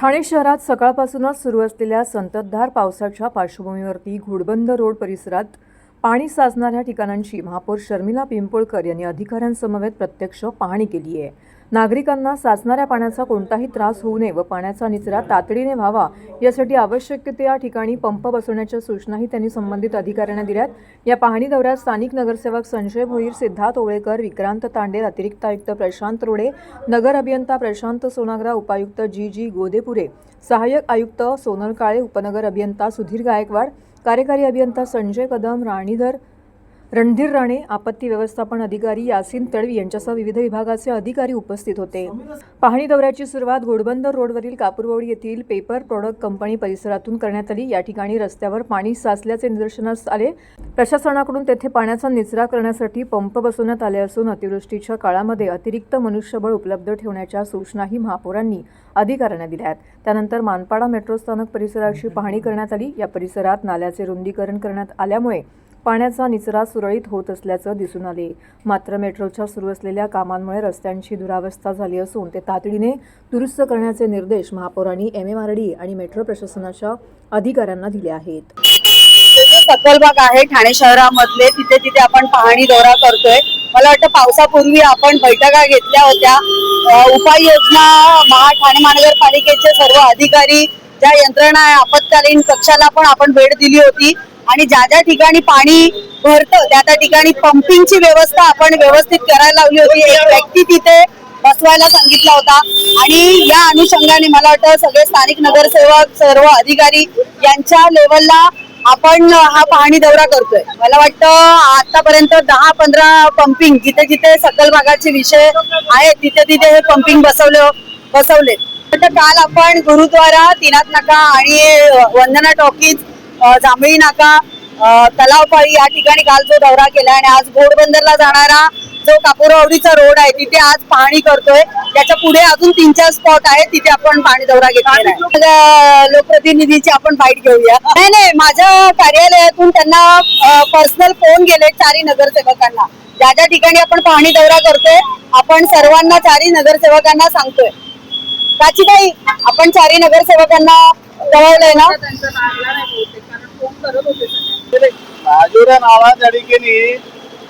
ठाणे शहरात सकाळपासूनच सुरू असलेल्या संततधार पावसाच्या पार्श्वभूमीवरती घोडबंदर रोड परिसरात पाणी साचणाऱ्या ठिकाणांची महापौर शर्मिला पिंपोळकर यांनी अधिकाऱ्यांसमवेत प्रत्यक्ष पाहणी केली आहे। नागरिकांना साचणाऱ्या पाण्याचा कोणताही त्रास होऊ नये व पाण्याचा निचरा तातडीने व्हावा यासाठी आवश्यक त्या ठिकाणी पंप बसवण्याच्या सूचनाही त्यांनी संबंधित अधिकाऱ्यांना दिल्यात। या पाहणी दौऱ्यात स्थानिक नगरसेवक संजय भोईर, सिद्धार्थ ओळेकर, विक्रांत तांडेल, अतिरिक्त आयुक्त प्रशांत रोडे, नगर अभियंता प्रशांत सोनाग्रा, उपायुक्त जी गोदेपुरे, सहाय्यक आयुक्त सोनल काळे, उपनगर अभियंता सुधीर गायकवाड, कार्यकारी अभियंता संजय कदम, रणधीर राणे, आपत्ती व्यवस्थापन अधिकारी यासीन तळवी यांच्यासह विविध विभागाचे अधिकारी उपस्थित होते। पाहणी दौऱ्याची सुरुवात घोडबंदर रोडवरील कापूरवाडी येथील पेपर प्रोडक्ट कंपनी परिसरातून करण्यात आली। या ठिकाणी रस्त्यावर पाणी साचल्याचे निदर्शनास आले। प्रशासनाकडून तेथे पाण्याचा निचरा करण्यासाठी पंप बसवण्यात आले असून अतिवृष्टीच्या काळामध्ये अतिरिक्त मनुष्यबळ उपलब्ध ठेवण्याच्या सूचनाही महापौरांनी अधिकाऱ्यांना दिल्यात। त्यानंतर मानपाडा मेट्रो स्थानक परिसराची पाहणी करण्यात आली। या परिसरात नाल्याचे रुंदीकरण करण्यात आल्यामुळे पाण्याचा निचरा सुरळीत होत असल्याचं दिसून आले। मात्र मेट्रोच्या सुरू असलेल्या कामांमुळे रस्त्यांची दुरावस्था झाली असून ते तातडीने दुरुस्त करण्याचे निर्देश महापौरांनी MMRD आणि मेट्रो प्रशासनाच्या अधिकाऱ्यांना दिले आहेत। सखल भाग आहे ठाणे शहरामधले, तिथे आपण पाहणी दौरा करतोय। मला वाटतं पावसापूर्वी आपण बैठका घेतल्या होत्या। उपाययोजना ठाणे महानगरपालिकेचे सर्व अधिकारी, ज्या यंत्रणा आहे, आपत्कालीन कक्षाला पण आपण भेट दिली होती आणि ज्या ठिकाणी पाणी भरतं त्या ठिकाणी पंपिंगची व्यवस्था आपण व्यवस्थित करायला लावली होती। एक व्यक्ती तिथे बसवायला सांगितला होता आणि या अनुषंगाने मला वाटतं सगळे स्थानिक नगरसेवक, सर्व अधिकारी यांच्या लेवलला आपण हा पाहणी दौरा करतोय। मला वाटतं आतापर्यंत 10-15 पंपिंग जिथे सखल भागाचे विषय आहेत तिथे हे पंपिंग बसवले। काल आपण गुरुद्वारा, तीनाथ नाका आणि वंदना टॉकीज, जांभळी नाका, तलावपाळी या ठिकाणी काल जो दौरा केला आणि आज घोडबंदरला जाणारा जो कापूरवाडीचा रोड आहे तिथे आज पाहणी करतोय। त्याच्या पुढे अजून 3-4 स्पॉट आहेत तिथे आपण पाहणी दौरा घेतलेला आहे। लोकप्रतिनिधीची आपण बाईट घेऊया। नाही, माझ्या कार्यालयातून त्यांना पर्सनल फोन गेले 4 नगरसेवकांना। ज्या ठिकाणी आपण पाहणी दौरा करतोय आपण सर्वांना 4 नगरसेवकांना सांगतोय। काचीताई, आपण 4 नगरसेवकांना कळवलंय ना? राजुरा नाला त्या ठिकाणी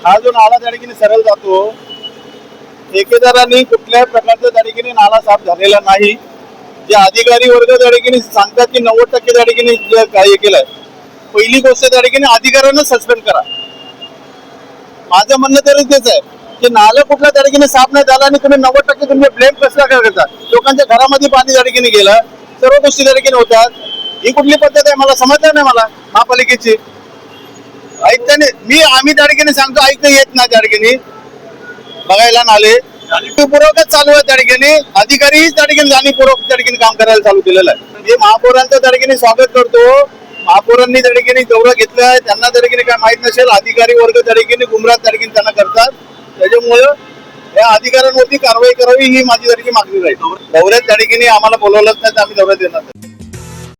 हा जो नाला त्या ठिकाणी सरळ जातो, ठेकेदारांनी कुठल्याही प्रकारचा त्या ठिकाणी नाला साफ झालेला नाही। जे अधिकारी वर्ग त्या ठिकाणी सांगतात की 90% त्या ठिकाणी कार्य केलंय। पहिली गोष्ट त्या ठिकाणी अधिकाऱ्यांना सस्पेंड करा। माझं म्हणणं तरी तेच आहे की नाला कुठला त्या ठिकाणी साफ नाही झाला आणि तुम्ही 90% तुम्ही ब्लेम कसला करता? लोकांच्या घरामध्ये पाणी त्या ठिकाणी गेलं, सर्व गोष्टी त्या ठिकाणी होतात। ही कुठली पद्धत आहे मला समजलं नाही। मला महापालिकेची आयुक्ताने आम्ही त्या ठिकाणी सांगतो, आयुक्त येत नाही त्या ठिकाणी बघायला नाले, पुरवठाच चालू आहे त्या ठिकाणी। अधिकारी त्या ठिकाणी जाणीवपूर्वक त्या ठिकाणी काम करायला चालू केलेलं आहे। मी महापौरांचं त्या ठिकाणी स्वागत करतो। महापौरांनी त्या ठिकाणी दौरा घेतलाय, त्यांना त्या ठिकाणी काय माहित नसेल, अधिकारी वर्ग त्या ठिकाणी गुमराह त्या ठिकाणी त्यांना करतात। त्याच्यामुळे या अधिकाऱ्यांवरती कारवाई करावी ही माझी त्या ठिकाणी मागणी राहील। दौऱ्यात त्या ठिकाणी आम्हाला बोलवलंच नाही तर आम्ही दौऱ्यात येणार नाही।